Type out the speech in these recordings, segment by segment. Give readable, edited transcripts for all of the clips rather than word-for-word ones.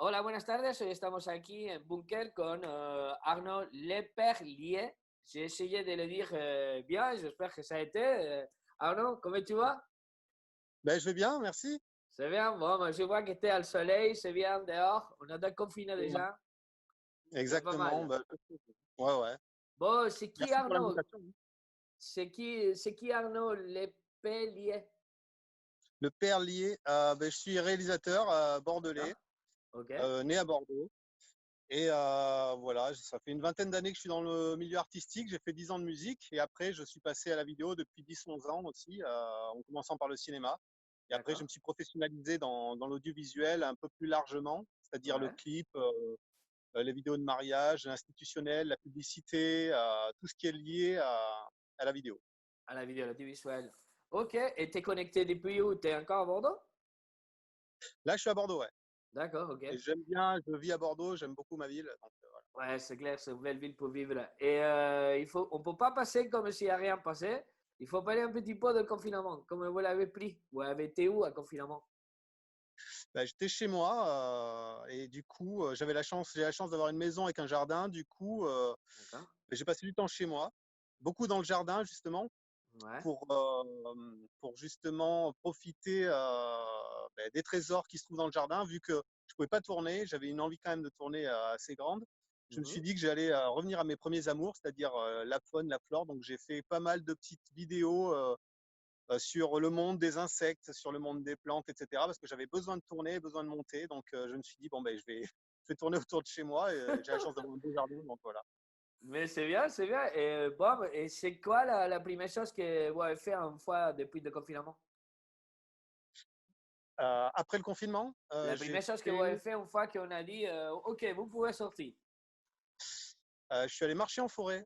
Hola, buenas tardes. Hoy estamos aquí en Bunker con Arnaud Leperlier. J'ai essayé de le dire bien, j'espère que ça a été. Arnaud, comment tu vas? Ben, je vais bien, merci. C'est bien. Bon, moi, je vois que tu es al soleil, c'est bien dehors. On a deux confinés Ouais. déjà. C'est pas Exactement. mal. Ben, ouais, ouais. Bon, c'est qui Merci pour Arnaud? l'invitation. C'est qui Arnaud Leperlier? Le père lié, ben, je suis réalisateur bordelais, D'accord. Ok. né à Bordeaux. Et voilà, ça fait une vingtaine d'années que je suis dans le milieu artistique. J'ai fait 10 ans de musique et après, je suis passé à la vidéo depuis 10-11 ans aussi, en commençant par le cinéma. Et après, je D'accord. me suis professionnalisé dans l'audiovisuel un peu plus largement, c'est-à-dire le Ouais. clip, les vidéos de mariage, l'institutionnel, la publicité, tout ce qui est lié à la vidéo. À la vidéo, l'audiovisuel. Ok. Et tu es connecté depuis où? Tu es encore à Bordeaux? Là, je suis à Bordeaux, ouais. D'accord, ok. Et j'aime bien, je vis à Bordeaux, j'aime beaucoup ma ville. Donc, voilà. Ouais, c'est clair, c'est une belle ville pour vivre là. Et on ne peut pas passer comme s'il n'y a rien passé. Il faut parler un petit peu de confinement. Comment vous l'avez pris? Vous avez été où à confinement? Bah, j'étais chez moi et du coup, j'ai la chance d'avoir une maison avec un jardin. Du coup, D'accord. j'ai passé du temps chez moi, beaucoup dans le jardin justement, Ouais. pour, pour justement profiter des trésors qui se trouvent dans le jardin. Vu que je pouvais pas tourner, j'avais une envie quand même de tourner assez grande. Je me suis Mhm. dit que j'allais revenir à mes premiers amours, c'est-à-dire la faune, la flore. Donc j'ai fait pas mal de petites vidéos sur le monde des insectes, sur le monde des plantes, etc. Parce que j'avais besoin de tourner, besoin de monter. Donc je me suis dit, bon, ben, je vais tourner autour de chez moi. Et j'ai la chance d'avoir un beau jardin. Donc voilà. Mais c'est bien, c'est bien. Et Bob, et c'est quoi la première chose que vous avez fait une fois depuis le confinement? Après le confinement, La j'ai première chose que vous fait, avez fait une fois qu'on a dit, OK, vous pouvez sortir. je suis allé marcher en forêt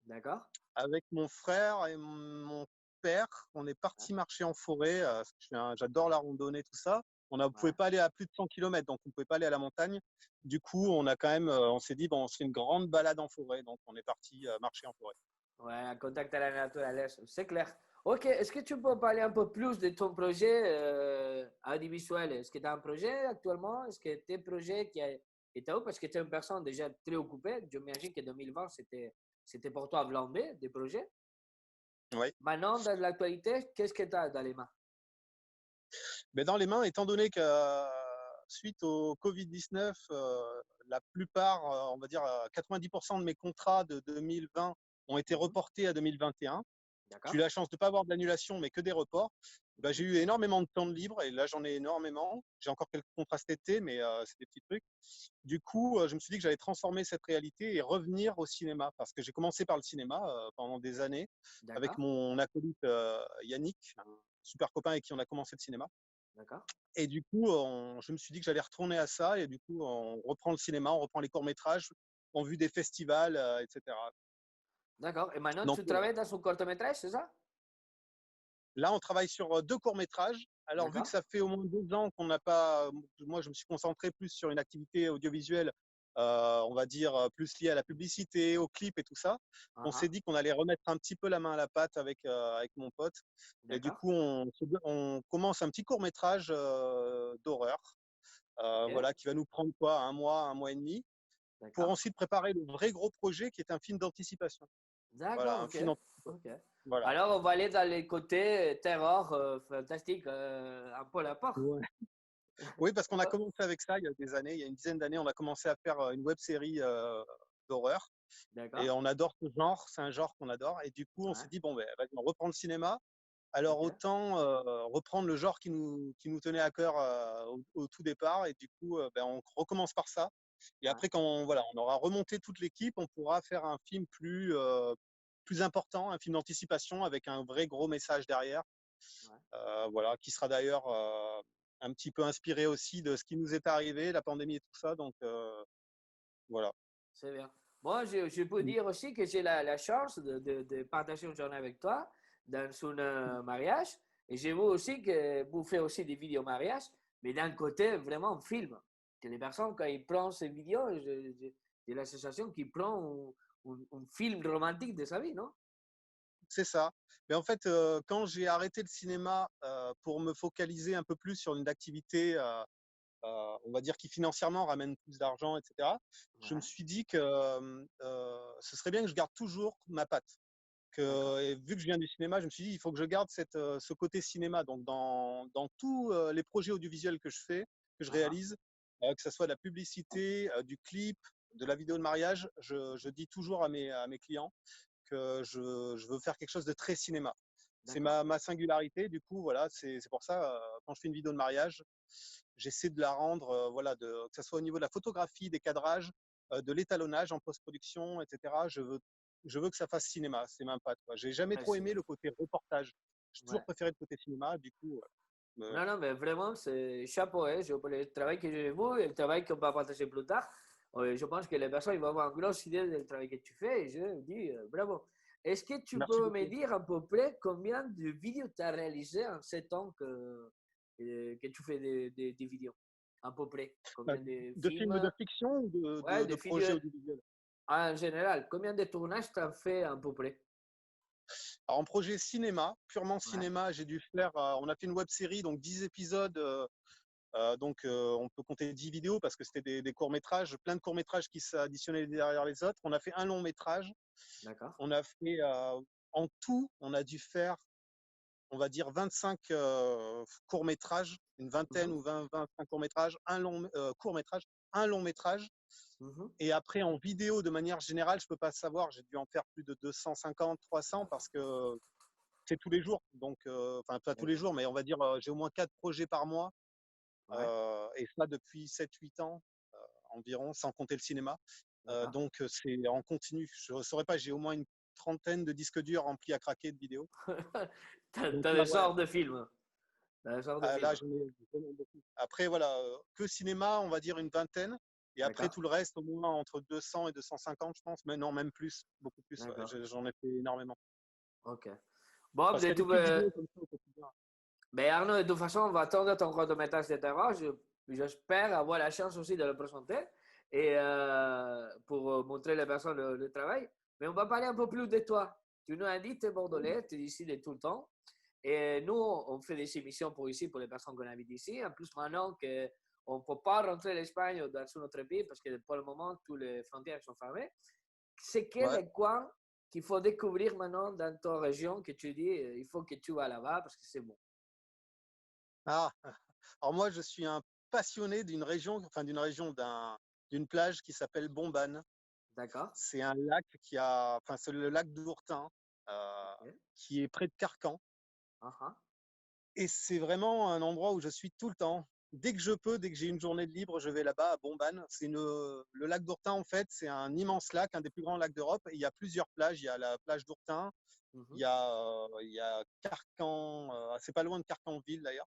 D'accord? avec mon frère et mon père. On est Ouais. parti marcher en forêt. Parce que j'adore la randonnée, tout ça. On ne pouvait Ouais. pas aller à plus de 100 km, donc on ne pouvait pas aller à la montagne. Du coup, on a quand même, on s'est dit, bon, on se fait une grande balade en forêt. Donc on est parti marcher en forêt. Ouais, un contact à la naturaleza, c'est clair. Ok, est-ce que tu peux parler un peu plus de ton projet audiovisuel? Est-ce que tu as un projet actuellement? Est-ce que tes projets qui étaient où? Parce que tu es une personne déjà très occupée. J'imagine que 2020, c'était pour toi blindé des projets. Oui. Maintenant, dans l'actualité, qu'est-ce que tu as dans les mains? Mais dans les mains, étant donné que suite au Covid-19, la plupart, on va dire 90% de mes contrats de 2020 ont été Mhm. reportés à 2021. J'ai eu D'accord? la chance de ne pas avoir d'annulation, mais que des reports. Bah, j'ai eu énormément de temps de libre et là, j'en ai énormément. J'ai encore quelques contrats cet été, mais c'est des petits trucs. Du coup, je me suis dit que j'allais transformer cette réalité et revenir au cinéma parce que j'ai commencé par le cinéma pendant des années avec D'accord? mon acolyte Yannick, un super copain avec qui on a commencé le cinéma. D'accord? Et du coup, je me suis dit que j'allais retourner à ça. Et du coup, on reprend le cinéma, on reprend les courts-métrages, on vit des festivals, etc. D'accord. Et maintenant, Donc tu travailles dans un court-métrage, c'est ça? là, on travaille sur 2 courts-métrages. Alors, vu que D'accord? ça fait au moins 2 ans qu'on n'a pas, moi, je me suis concentré plus sur une activité audiovisuelle, on va dire plus liée à la publicité, aux clips et tout ça. On s'est Ah, dit qu'on allait remettre un petit peu la main à la pâte avec mon pote. Et du d'accord. coup, on commence un petit court-métrage d'horreur. Ok. Voilà, qui va nous prendre quoi, un mois et demi, pour D'accord. ensuite préparer le vrai gros projet qui est un film d'anticipation. Voilà, D'accord, un ok. film d'anticipation. Ok. Voilà. Alors, on va aller dans les côtés terreur, fantastique, un peu la part. Ouais. Oui, parce qu'on a commencé avec ça il y a des années, il y a une dizaine d'années, on a commencé à faire une web série d'horreur. Et D'accord. on adore ce genre, c'est un genre qu'on adore. Et du coup, on Ouais. s'est dit, bon, ben, vas-y, on reprend le cinéma. Alors Ok. autant reprendre le genre qui nous tenait à cœur au tout départ. Et du coup, ben, on recommence par ça. Et Ouais. après, voilà, on aura remonté toute l'équipe, on pourra faire un film plus important, un film d'anticipation avec un vrai gros message derrière. Ouais. Voilà, qui sera d'ailleurs un petit peu inspiré aussi de ce qui nous est arrivé, la pandémie et tout ça. Donc voilà. C'est bien. Moi, je peux dire aussi que j'ai la chance de partager une journée avec toi dans un mariage. Et j'ai vu aussi que vous faites aussi des vidéos mariage, mais d'un côté vraiment film. Que les personnes, quand ils prennent ces vidéos, j'ai la sensation qu'ils prennent un film romantique de sa vie, non? C'est ça. Mais en fait, quand j'ai arrêté le cinéma pour me focaliser un peu plus sur une activité on va dire, qui financièrement ramène plus d'argent, etc., je me Ouais, suis dit que ce serait bien que je garde toujours ma patte. d'accord. Et vu que je viens du cinéma, je me suis dit, il faut que je garde ce côté cinéma. Donc, dans tous les projets audiovisuels que je fais, que je Ah, ah, réalise, que ce soit de la publicité, du clip, de la vidéo de mariage, je dis toujours à mes clients que je veux faire quelque chose de très cinéma. C'est d'accord. ma singularité. Du coup, voilà, c'est pour ça, quand je fais une vidéo de mariage, j'essaie de la rendre, voilà, que ce soit au niveau de la photographie, des cadrages, de l'étalonnage en post-production, etc. Je veux que ça fasse cinéma, c'est ma patte. J'ai jamais trop Merci. aimé le côté reportage. J'ai toujours Ouais. préféré le côté cinéma. Du coup, Non, non, mais vraiment, c'est chapeau, hein. Pour le travail que j'ai vu et le travail qu'on va partager plus tard. Je pense que les personnes ils vont avoir une grosse idée du travail que tu fais et je dis bravo. Est-ce que tu merci peux me beaucoup. dire à peu près combien de vidéos tu as réalisé en 7 ans que tu fais des vidéos? À peu près. Euh, Combien de De films de films? fiction ou Ouais, de des projets vidéos audiovisuels? en général. Combien de tournages tu as fait à peu près? Alors, en projet cinéma, purement Ouais, cinéma, j'ai dû faire, on a fait une web série, donc 10 épisodes. Donc, on peut compter 10 vidéos parce que c'était des courts-métrages, plein de courts-métrages qui s'additionnaient derrière les autres. On a fait un long-métrage. d'accord. On a fait, en tout, on a dû faire, on va dire, 25 courts-métrages, une vingtaine Mhm, ou 25 courts-métrages, court-métrage, un long-métrage. mhm. Et après, en vidéo, de manière générale, je ne peux pas savoir, j'ai dû en faire plus de 250, 300 parce que c'est tous les jours. Donc, enfin, pas tous les D'accord. jours, mais on va dire, j'ai au moins 4 projets par mois. Ouais, Et ça depuis 7-8 ans environ, sans compter le cinéma. d'accord. Donc, c'est en continu. Je ne saurais pas, j'ai au moins une trentaine de disques durs remplis à craquer de vidéos. Donc T'as là, des ouais, genres de films. T'as des genres de là, films. j'en ai vraiment beaucoup. Après, voilà, que cinéma, on va dire une vingtaine. Et après, D'accord. tout le reste, au moins entre 200 et 250, je pense. Mais non, même plus, beaucoup plus. Ouais. D'accord. J'en ai fait énormément. Ok. Bon, Parce qu'il y a des petites vidéos comme ça au quotidien. ben Arnaud, de toute façon, on va attendre ton court-métrage de terrain. J'espère avoir la chance aussi de le présenter et pour montrer les personnes le travail. Mais on va parler un peu plus de toi. Tu nous as dit que tu es bordelais, tu es ici de tout le temps. Et nous, on fait des émissions pour ici, pour les personnes qu'on habite ici. En plus, maintenant qu'on ne peut pas rentrer l'Espagne dans un autre pays parce que pour le moment, toutes les frontières sont fermées. C'est quel Ouais. est coin qu'il faut découvrir maintenant dans ta région que tu dis, il faut que tu vas là-bas parce que c'est bon. Ah, alors moi, je suis un passionné d'une région, enfin d'une plage qui s'appelle Bombane. D'accord? C'est un lac enfin, c'est le lac d'Ourtin, euh, Ok. qui est près de Carcan. Ah, ah. Et c'est vraiment un endroit où je suis tout le temps. Dès que je peux, dès que j'ai une journée de libre, je vais là-bas à Bombane. Le lac d'Ourtin, en fait, c'est un immense lac, un des plus grands lacs d'Europe. Et il y a plusieurs plages. Il y a la plage d'Ourtin, Mhm. il y a Carcan, c'est pas loin de Carcanville d'ailleurs.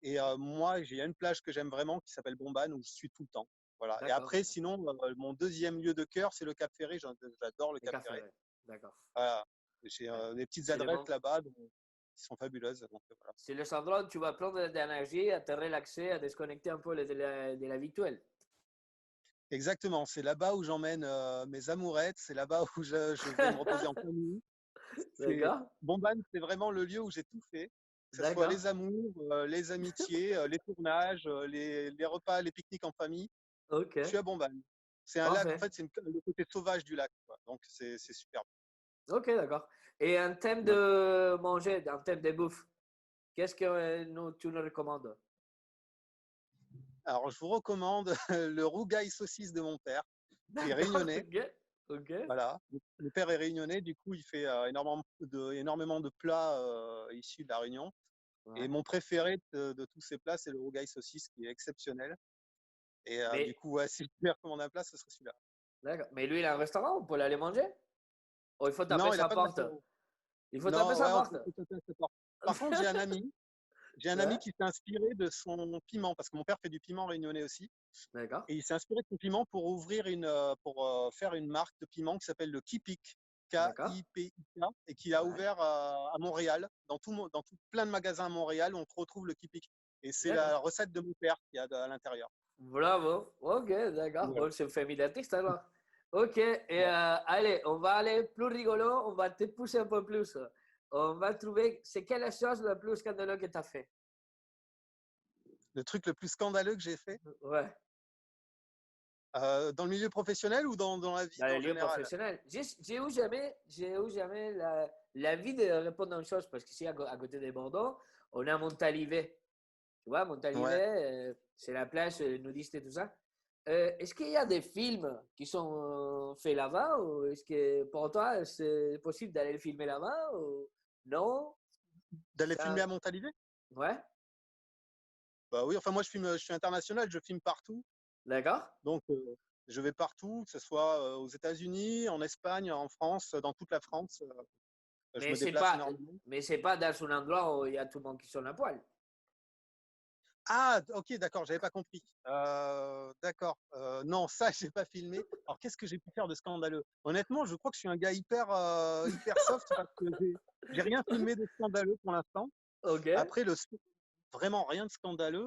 Et moi, il y a une plage que j'aime vraiment qui s'appelle Bombane où je suis tout le temps. Voilà. Et D'accord. après, sinon, mon deuxième lieu de cœur, c'est le Cap Ferré. J'adore le Les Cap cafés, Ferré. ouais. D'accord. Voilà. J'ai Ouais. des petites C'est le adresses bon. là-bas qui sont fabuleuses. Donc, voilà. C'est le endroit où tu vas prendre de l'énergie, à te relaxer, à déconnecter un peu de la virtuelle. Exactement. C'est là-bas où j'emmène mes amourettes. C'est là-bas où je vais me reposer en famille. C'est D'accord? Bombane, c'est vraiment le lieu où j'ai tout fait. Que ce soit D'accord. les amours, les amitiés, les tournages, les repas, les pique-niques en famille. Ok. Je suis à Bombane. C'est un lac, en Parfait. fait, c'est le côté sauvage du lac, quoi. Donc, c'est superbe. Ok, d'accord. Et en termes Ouais. de manger, en termes de bouffe, qu'est-ce que tu nous recommandes? Alors, je vous recommande le rougail saucisse de mon père, qui est D'accord, réunionnais. ok. Ok. Voilà. Le père est réunionnais, du coup, il fait énormément de plats issus de la Réunion. Et Ouais. mon préféré de tous ces plats, c'est le rougail saucisse, qui est exceptionnel. Et du Mais, coup, ouais, si je devais recommander un plat, ce serait celui-là. d'accord. Mais lui, il a un restaurant, on peut aller manger? Ou il faut taper Non, il n'a sa pas de porte? restaurant. Il faut taper Non, sa ouais, on porte. peut peut-être pas. Par contre, j'ai un ami Ouais. qui s'est inspiré de son piment, parce que mon père fait du piment réunionnais aussi. D'accord. Et il s'est inspiré de son piment pour pour faire une marque de piment qui s'appelle le Kipik, D'accord. Kipik, et qu'il a Ouais. ouvert à Montréal, plein de magasins à Montréal, on retrouve le Kipik. Et c'est D'accord. la recette de mon père qu'il y a à l'intérieur. Bravo. Ok, d'accord. Voilà. Bon, c'est une famille d'artistes alors. Ok, et Ouais. allez, on va aller plus rigolo, on va te pousser un peu plus. On va trouver, c'est quelle chose la plus scandaleuse que tu as fait? Le truc le plus scandaleux que j'ai fait, Ouais, dans le milieu professionnel ou dans la vie dans le en lieu général? professionnel. J'ai eu jamais l'envie de répondre à une chose parce qu'ici, à côté de Bordeaux, on a Montalivet. Tu vois, Ouais. Montalivet, c'est la plage nudiste et tout ça. Est-ce qu'il y a des films qui sont faits là-bas ou est-ce que pour toi, c'est possible d'aller le filmer là-bas ou non? D'aller filmer Ça... à Montalivet? Ouais, Bah oui, enfin moi je suis international, je filme partout. d'accord. Donc je vais partout, que ce soit aux États-Unis, en Espagne, en France, dans toute la France. Je Mais me c'est déplace pas, énormément. mais c'est pas dans un endroit où il y a tout le monde qui sont à poil. Ah, ok, d'accord, j'avais pas compris. D'accord. Non, ça, j'ai pas filmé. Alors, qu'est-ce que j'ai pu faire de scandaleux? Honnêtement, je crois que je suis un gars hyper soft parce que j'ai rien filmé de scandaleux pour l'instant. Ok. Après, vraiment rien de scandaleux.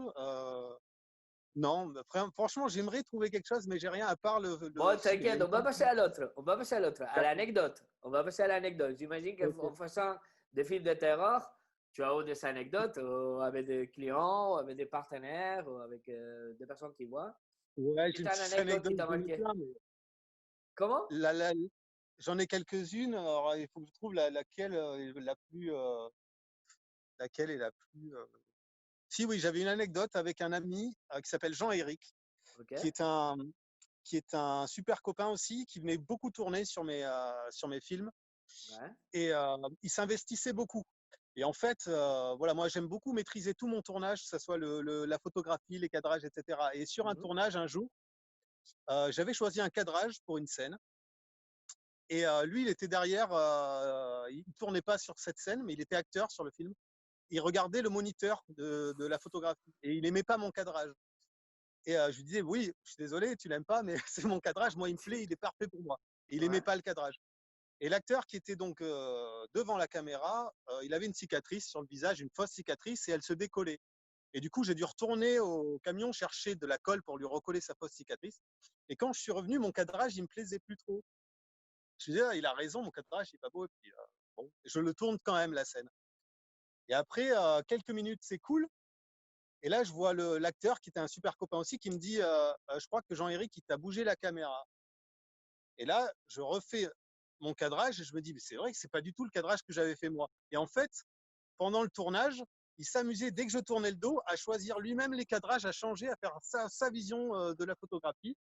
Non, franchement, j'aimerais trouver quelque chose, mais j'ai rien à part Bon, si, il y a t'inquiète, une on va femme passer à l'autre. On va passer à l'autre, à D'accord. l'anecdote. On va passer à l'anecdote. J'imagine Ok. qu'en faisant des films de terror, tu as eu des anecdotes avec des clients, ou avec des partenaires, ou avec des personnes qui voient. Ouais, j'ai Est-ce une une petite anecdote qui anecdote, t'a j'en ai marqué? plein, mais Comment? la, la- j'en ai quelques-unes. Alors, il faut que je trouve laquelle est laquelle est la plus. Si, oui, j'avais une anecdote avec un ami qui s'appelle Jean-Éric, Ok. qui est un, qui est un super copain aussi, qui venait beaucoup tourner sur mes films. Ouais. Et il s'investissait beaucoup. Et en fait, voilà, moi j'aime beaucoup maîtriser tout mon tournage, que ce soit la photographie, les cadrages, etc. Et sur un Mhm. tournage, un jour, j'avais choisi un cadrage pour une scène. Et lui, il était derrière, il ne tournait pas sur cette scène, mais il était acteur sur le film. Il regardait le moniteur de la photographie et il n'aimait pas mon cadrage. Et je lui disais, oui, je suis désolé, tu l'aimes pas, mais c'est mon cadrage, moi il me plaît, il est parfait pour moi. Et il n'aimait Ouais. pas le cadrage. Et l'acteur qui était donc devant la caméra, il avait une cicatrice sur le visage, une fausse cicatrice, et elle se décollait. Et du coup, j'ai dû retourner au camion chercher de la colle pour lui recoller sa fausse cicatrice. Et quand je suis revenu, mon cadrage, il me plaisait plus trop. Je me disais, ah, il a raison, mon cadrage, il est pas beau. Et puis, bon, je le tourne quand même, la scène. Et après, quelques minutes, c'est cool. Et là, je vois l'acteur qui était un super copain aussi qui me dit, je crois que Jean-Éric, il t'a bougé la caméra. Et là, je refais mon cadrage et je me dis, mais c'est vrai que c'est pas du tout le cadrage que j'avais fait moi. Et en fait, pendant le tournage, il s'amusait, dès que je tournais le dos, à choisir lui-même les cadrages, à changer, à faire sa vision de la photographie.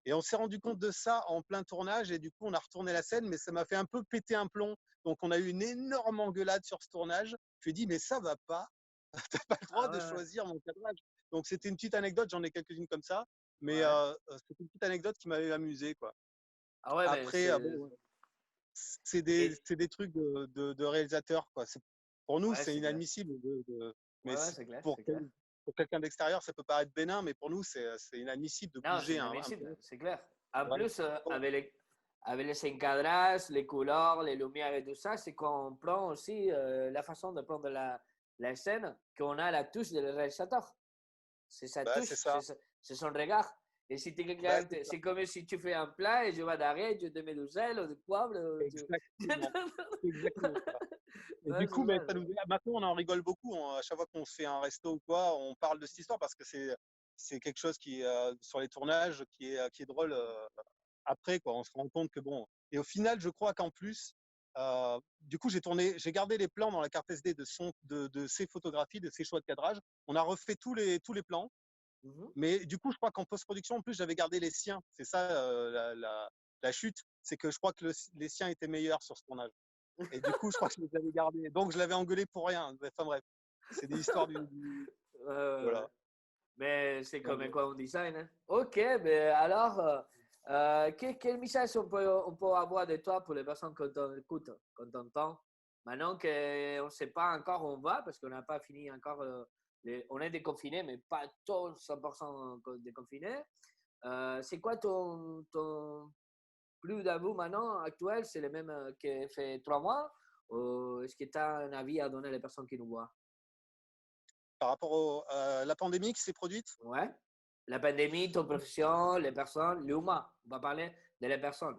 Et on s'est rendu compte de ça en plein tournage et du coup, on a retourné la scène, mais ça m'a fait un peu péter un plomb. Donc, on a eu une énorme engueulade sur ce tournage. Je lui ai dit, mais ça va pas. T'as pas le droit Ah de ouais. choisir mon cadrage. Donc, c'était une petite anecdote. J'en ai quelques-unes comme ça. Mais Ouais. c'était une petite anecdote qui m'avait amusé, quoi. Ah ouais, mais Après, c'est. bon, Et... c'est des trucs de réalisateurs, quoi. Pour nous, Ouais, c'est c'est clair. inadmissible. Ouais, Mais ouais, c'est clair, pour, c'est clair. pour quelqu'un d'extérieur, ça peut paraître bénin, mais pour nous, c'est inadmissible de Non, c'est bouger un inadmissible, plan. c'est clair. En Voilà. plus, avec les encadrages, les couleurs, les lumières et tout ça, c'est qu'on prend aussi la façon de prendre la scène, qu'on a la touche du réalisateur. C'est sa Bah, c'est touche, ça. c'est son regard. Et si tu Bah, c'est ça. c'est comme si tu fais un plat et je vais derrière, je te mets du sel ou du poivre. Exactement. C'est exactement ça. Et Ouais, du coup, c'est mais ça. maintenant, on en rigole beaucoup. À chaque fois qu'on se fait un resto ou quoi, on parle de cette histoire parce que c'est quelque chose qui, sur les tournages, qui est drôle après, quoi. On se rend compte que bon. Et au final, je crois qu'en plus, du coup, j'ai gardé les plans dans la carte SD de ces photographies, de ces choix de cadrage. On a refait tous les plans. Mhm. Mais du coup, je crois qu'en post-production, en plus, j'avais gardé les siens. C'est ça la chute. C'est que je crois que les siens étaient meilleurs sur ce tournage. Et du coup, je crois que je les avais gardés. Donc, je l'avais engueulé pour rien. Enfin bref, c'est des histoires Ouais, ouais, ouais. voilà. Mais c'est Donc, comme quoi on design. Hein. Ok, mais alors, quel message on peut avoir de toi pour les personnes qui t'écoutent, qu'on t'entend? Maintenant qu'on ne sait pas encore où on va, parce qu'on n'a pas fini encore, on est déconfiné, mais pas tous 100% déconfiné. C'est quoi ton plus d'avis maintenant actuel? C'est le même que fait 3 mois? Ou est-ce que tu as un avis à donner à les personnes qui nous voient? par rapport à la pandémie qui s'est produite, Ouais. La pandémie, ton profession, les personnes, l'humain. On va parler de les personnes.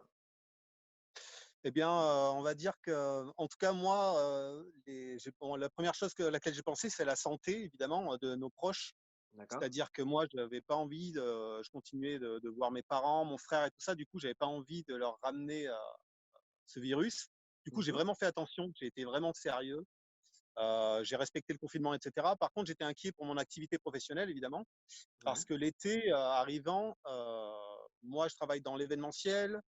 eh bien, on va dire que, en tout cas, moi, la première chose à laquelle j'ai pensé, c'est la santé, évidemment, de nos proches. D'accord. C'est-à-dire que moi, je n'avais pas envie je continuais de voir mes parents, mon frère et tout ça. Du coup, j'avais pas envie de leur ramener ce virus. Du coup, j'ai Mhm. vraiment fait attention. J'ai été vraiment sérieux. J'ai respecté le confinement, etc. Par contre, j'étais inquiet pour mon activité professionnelle, évidemment, Ouais. parce que l'été arrivant, moi, je travaille dans l'événementiel,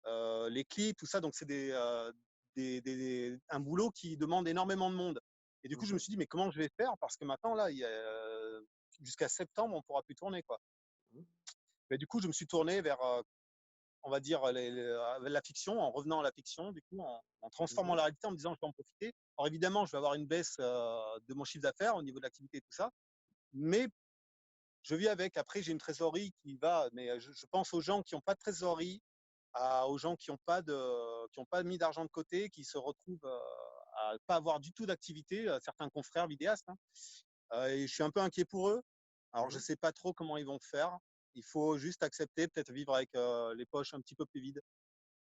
les clips, tout ça. Donc, c'est un boulot qui demande énormément de monde. Et du coup, je me Mhm. suis dit, mais comment je vais faire? Parce que maintenant, là, jusqu'à septembre, on ne pourra plus tourner, quoi. Mhm. Mais du coup, je me suis tourné vers, on va dire, la fiction, en revenant à la fiction, du coup, en transformant Mhm. la réalité, en me disant, je vais en profiter. Alors, évidemment, je vais avoir une baisse de mon chiffre d'affaires au niveau de l'activité et tout ça. Mais je vis avec. Après, j'ai une trésorerie qui va, mais je pense aux gens qui n'ont pas de trésorerie, aux gens qui ont pas mis d'argent de côté, qui se retrouvent à pas avoir du tout d'activité, certains confrères vidéastes, hein. Et je suis un peu inquiet pour eux. Alors, je Mhm. sais pas trop comment ils vont faire. Il faut juste accepter, peut-être vivre avec les poches un petit peu plus vides.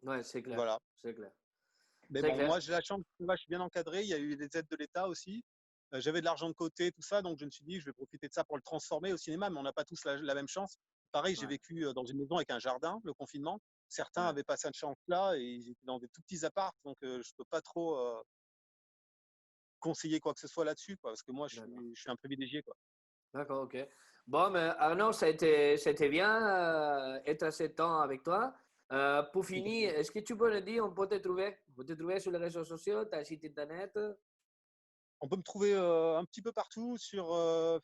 Ouais, c'est clair. Voilà. C'est clair. Mais C'est bon, clair. moi, j'ai la chance, là, je suis bien encadré. Il y a eu des aides de l'État aussi. J'avais de l'argent de côté, tout ça. Donc, je me suis dit, je vais profiter de ça pour le transformer au cinéma. Mais on n'a pas tous la même chance. Pareil, j'ai Ouais. vécu dans une maison avec un jardin, le confinement. Certains Ouais. avaient pas cette chance-là et ils étaient dans des tout petits apparts. Donc, je peux pas trop conseiller quoi que ce soit là-dessus, quoi, parce que moi, D'accord. je suis un privilégié, quoi. D'accord, ok. Bon, mais Arnaud, c'était bien être assez temps avec toi. Pour finir, est-ce que tu peux nous dire, on peut te trouver? On peut te trouver sur les réseaux sociaux, tu as un site internet? On peut me trouver un petit peu partout sur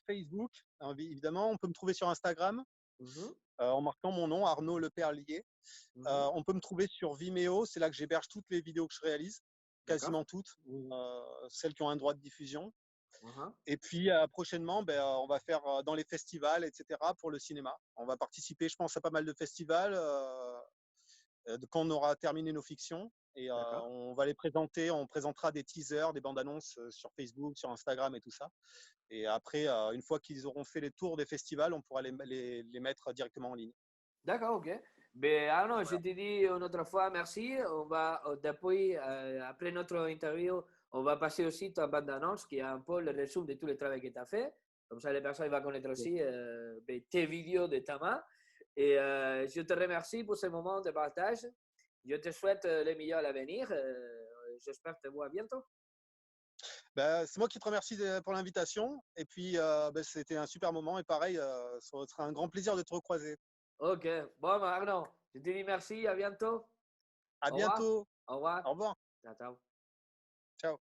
Facebook, hein, évidemment. On peut me trouver sur Instagram Mhm. en marquant mon nom, Arnaud Le Perlier. Mhm. On peut me trouver sur Vimeo, c'est là que j'héberge toutes les vidéos que je réalise, D'accord. quasiment toutes, celles qui ont un droit de diffusion. Mhm. Et puis prochainement, ben, on va faire dans les festivals, etc., pour le cinéma. On va participer, je pense, à pas mal de festivals quand on aura terminé nos fictions. Et D'accord. on va les présenter, on présentera des teasers, des bandes annonces sur Facebook, sur Instagram et tout ça. Et après, une fois qu'ils auront fait les tours des festivals, on pourra les mettre directement en ligne. D'accord, ok. Ben, Arnaud, je Voilà. te dis une autre fois merci. On va, depuis, après notre interview, on va passer aussi ta bande d'annonce qui est un peu le résumé de tout le travail que tu as fait. Comme ça, les personnes vont connaître aussi ben, tes vidéos de ta main. Et je te remercie pour ce moment de partage. Je te souhaite le meilleur à l'avenir. J'espère te voir bientôt. Bah, c'est moi qui te remercie pour l'invitation. Et puis, bah, c'était un super moment. Et pareil, ça sera un grand plaisir de te recroiser. Ok. Bon, Arnaud, je te dis merci. À bientôt. À Au revoir. bientôt. Au revoir. Au revoir. Ciao, ciao. Ciao.